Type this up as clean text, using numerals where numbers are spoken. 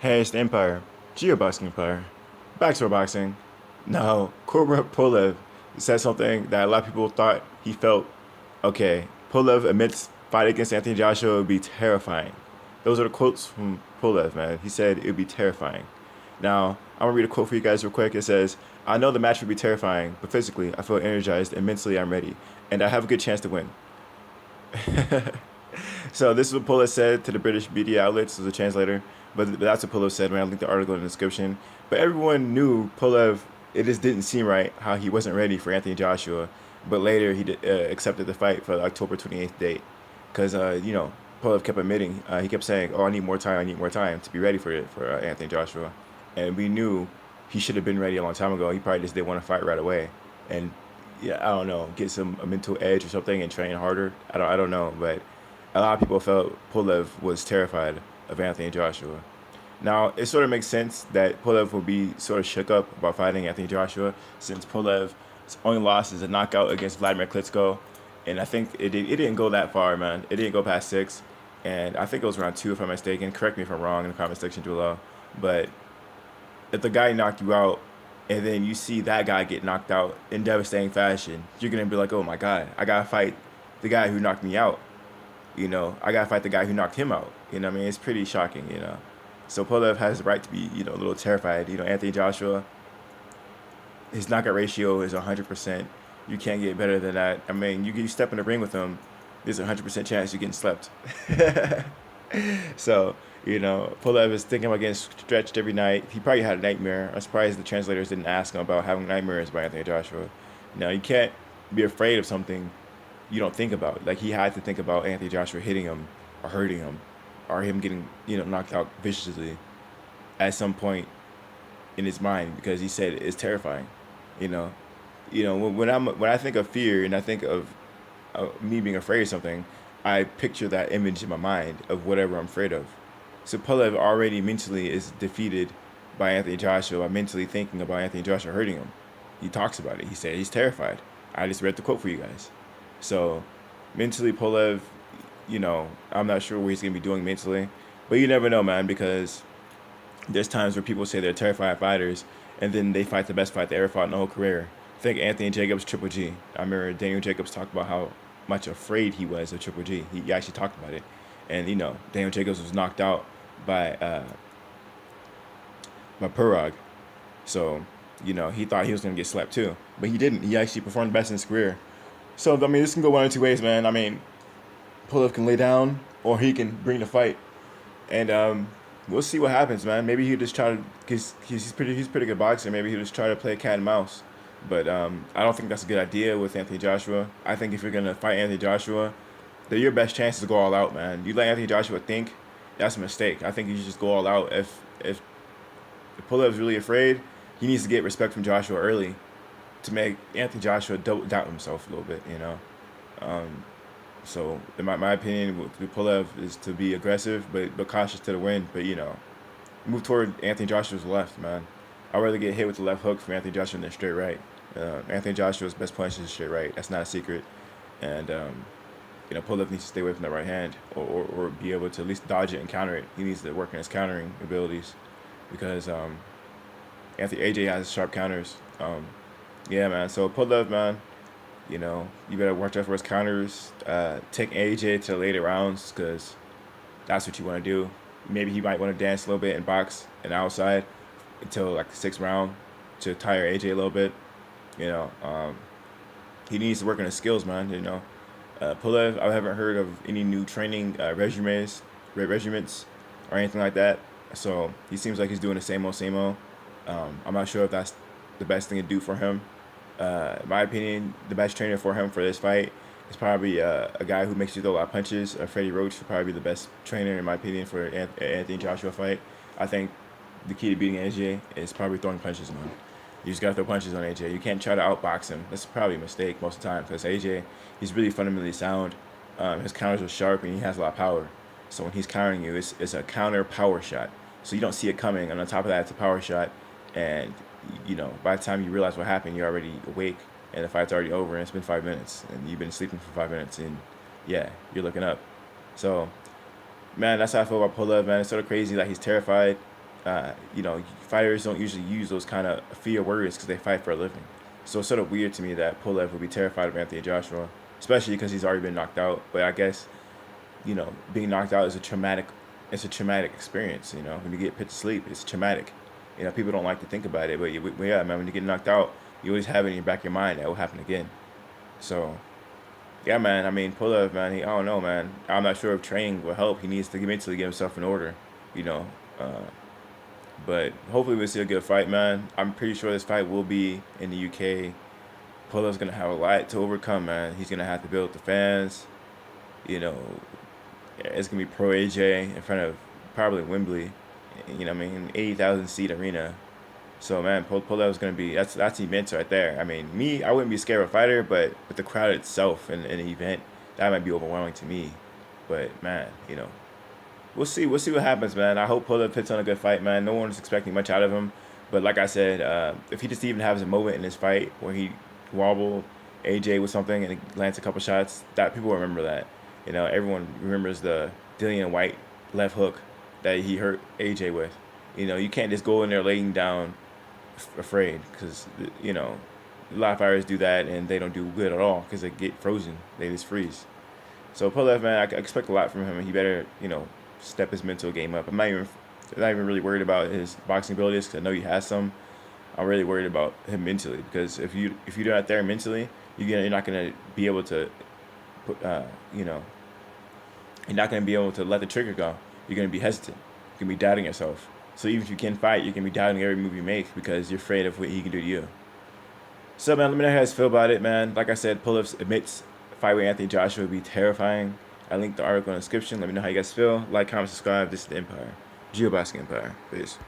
Hey, it's the Empire. Geoboxing Empire. Backstory boxing. Now, KUBRAT Pulev said something that a lot of people thought he felt. Okay, Pulev admits fight against Anthony Joshua would be terrifying. Those are the quotes from Pulev, man. He said it would be terrifying. Now, I'm gonna read a quote for you guys real quick. It says, "I know the match would be terrifying, but physically, I feel energized and mentally, I'm ready, and I have a good chance to win." So this is what Polo said to the British media outlets as a translator, but that's what Polo said when I linked the article in the description. But everyone knew Polev. It just didn't seem right how he wasn't ready for Anthony Joshua. But later he accepted the fight for the October 28th date, because Polev kept admitting, he kept saying, "Oh, I need more time to be ready for it for Anthony Joshua," and we knew he should have been ready a long time ago. He probably just didn't want to fight right away, and yeah, I don't know, get some a mental edge or something and train harder. I don't know, but a lot of people felt Pulev was terrified of Anthony Joshua. Now, it sort of makes sense that Pulev will be sort of shook up about fighting Anthony Joshua since Pulev's only loss is a knockout against Vladimir Klitschko. And I think it didn't go that far, man. It didn't go past six. And I think it was around two, if I'm mistaken. Correct me if I'm wrong in the comment section below. But if the guy knocked you out and then you see that guy get knocked out in devastating fashion, you're going to be like, oh my God, I got to fight the guy who knocked me out. I gotta fight the guy who knocked him out. I mean, it's pretty shocking. So Pulev has the right to be, a little terrified. Anthony Joshua, his knockout ratio is 100%. You can't get better than that. I mean, you step in the ring with him, there's a 100% chance you're getting slept. So, Pulev is thinking about getting stretched every night. He probably had a nightmare. I'm surprised the translators didn't ask him about having nightmares by Anthony Joshua. Now, you can't be afraid of something you don't think about. Like he had to think about Anthony Joshua hitting him or hurting him or him getting, knocked out viciously at some point in his mind because he said it's terrifying. You know, when I think of fear and I think of me being afraid of something, I picture that image in my mind of whatever I'm afraid of. So Pulev already mentally is defeated by Anthony Joshua by mentally thinking about Anthony Joshua hurting him. He talks about it. He said he's terrified. I just read the quote for you guys. So mentally, Pulev, I'm not sure what he's gonna be doing mentally, but you never know, man, because there's times where people say they're terrified fighters, and then they fight the best fight they ever fought in the whole career. Think Anthony Jacobs, Triple G. I remember Daniel Jacobs talked about how much afraid he was of Triple G. He actually talked about it, and Daniel Jacobs was knocked out by Purag, so he thought he was gonna get slapped too, but he didn't. He actually performed best in his career. So I mean, this can go one of two ways, man. I mean, Pulev can lay down, or he can bring the fight, and we'll see what happens, man. Maybe he'll just try to, cause he's pretty good boxer. Maybe he'll just try to play cat and mouse. But I don't think that's a good idea with Anthony Joshua. I think if you're gonna fight Anthony Joshua, they're your best chance to go all out, man. You let Anthony Joshua think, that's a mistake. I think you should just go all out. If Pulev's really afraid, he needs to get respect from Joshua early to make Anthony Joshua doubt himself a little bit. Um, so, in my opinion, with Pulev is to be aggressive, but cautious to the wind. But move toward Anthony Joshua's left, man. I'd rather get hit with the left hook from Anthony Joshua than straight right. Anthony Joshua's best punch is straight right. That's not a secret. And Pulev needs to stay away from the right hand, or be able to at least dodge it and counter it. He needs to work on his countering abilities because Anthony AJ has sharp counters. Yeah, man. So Pulev, man, you better watch out for his counters. Take AJ to the later rounds because that's what you want to do. Maybe he might want to dance a little bit and box and outside until like the sixth round to tire AJ a little bit. You know, um, he needs to work on his skills, man. Pulev, I haven't heard of any new training regiments, or anything like that. So he seems like he's doing the same old, same old. I'm not sure if that's the best thing to do for him. In my opinion, the best trainer for him for this fight is probably a guy who makes you throw a lot of punches. Freddie Roach would probably be the best trainer, in my opinion, for Anthony Joshua fight. I think the key to beating AJ is probably throwing punches, man. You just gotta throw punches on AJ. You can't try to outbox him. That's probably a mistake most of the time because AJ, he's really fundamentally sound. His counters are sharp and he has a lot of power. So when he's countering you, it's a counter power shot. So you don't see it coming. And on top of that, it's a power shot. And by the time you realize what happened, you're already awake and the fight's already over and it's been 5 minutes and you've been sleeping for 5 minutes and yeah, you're looking up. So man, that's how I feel about Pulev, man. It's sort of crazy that he's terrified. you know, fighters don't usually use those kind of fear words because they fight for a living. So it's sort of weird to me that Pulev would be terrified of Anthony Joshua, especially because he's already been knocked out. But I guess, you know, being knocked out is it's a traumatic experience. You know, when you get put to sleep, it's traumatic. You know, people don't like to think about it, but yeah, man, when you get knocked out, you always have it in your back of your mind that will happen again. So yeah, man. I mean, Pulev, man. I don't know, man. I'm not sure if training will help. He needs to mentally get himself in order. You know, uh, but hopefully we'll see a good fight, man. I'm pretty sure this fight will be in the UK. Pulev's gonna have a lot to overcome, man. He's gonna have to build the fans. You know, it's gonna be pro AJ in front of probably Wembley. You know, what I mean, 80,000 seat arena. So man, Pulev's gonna be that's immense right there. I mean, me, I wouldn't be scared of a fighter, but with the crowd itself and an event, that might be overwhelming to me. But man, you know, we'll see. We'll see what happens, man. I hope Pulev puts on a good fight, man. No one's expecting much out of him, but like I said, if he just even has a moment in this fight where he wobbled AJ with something and he lands a couple shots, that people remember that. You know, everyone remembers the Dillian White left hook that he hurt AJ with. You know, you can't just go in there laying down afraid because you know a lot of fighters do that and they don't do good at all because they get frozen. They just freeze. So Pulev, man, I expect a lot from him. He better, you know, step his mental game up. I'm not even really worried about his boxing abilities because I know he has some. I'm really worried about him mentally because if you're not there mentally, you're not gonna be able to put, you know, you're not gonna be able to let the trigger go. You're gonna be hesitant. You're gonna be doubting yourself. So even if you can fight, you can be doubting every move you make because you're afraid of what he can do to you. So man, let me know how you guys feel about it, man. Like I said, Pulev admits fight with Anthony Joshua would be terrifying. I linked the article in the description. Let me know how you guys feel. Like, comment, subscribe. This is the Empire. Geobasking Empire. Peace.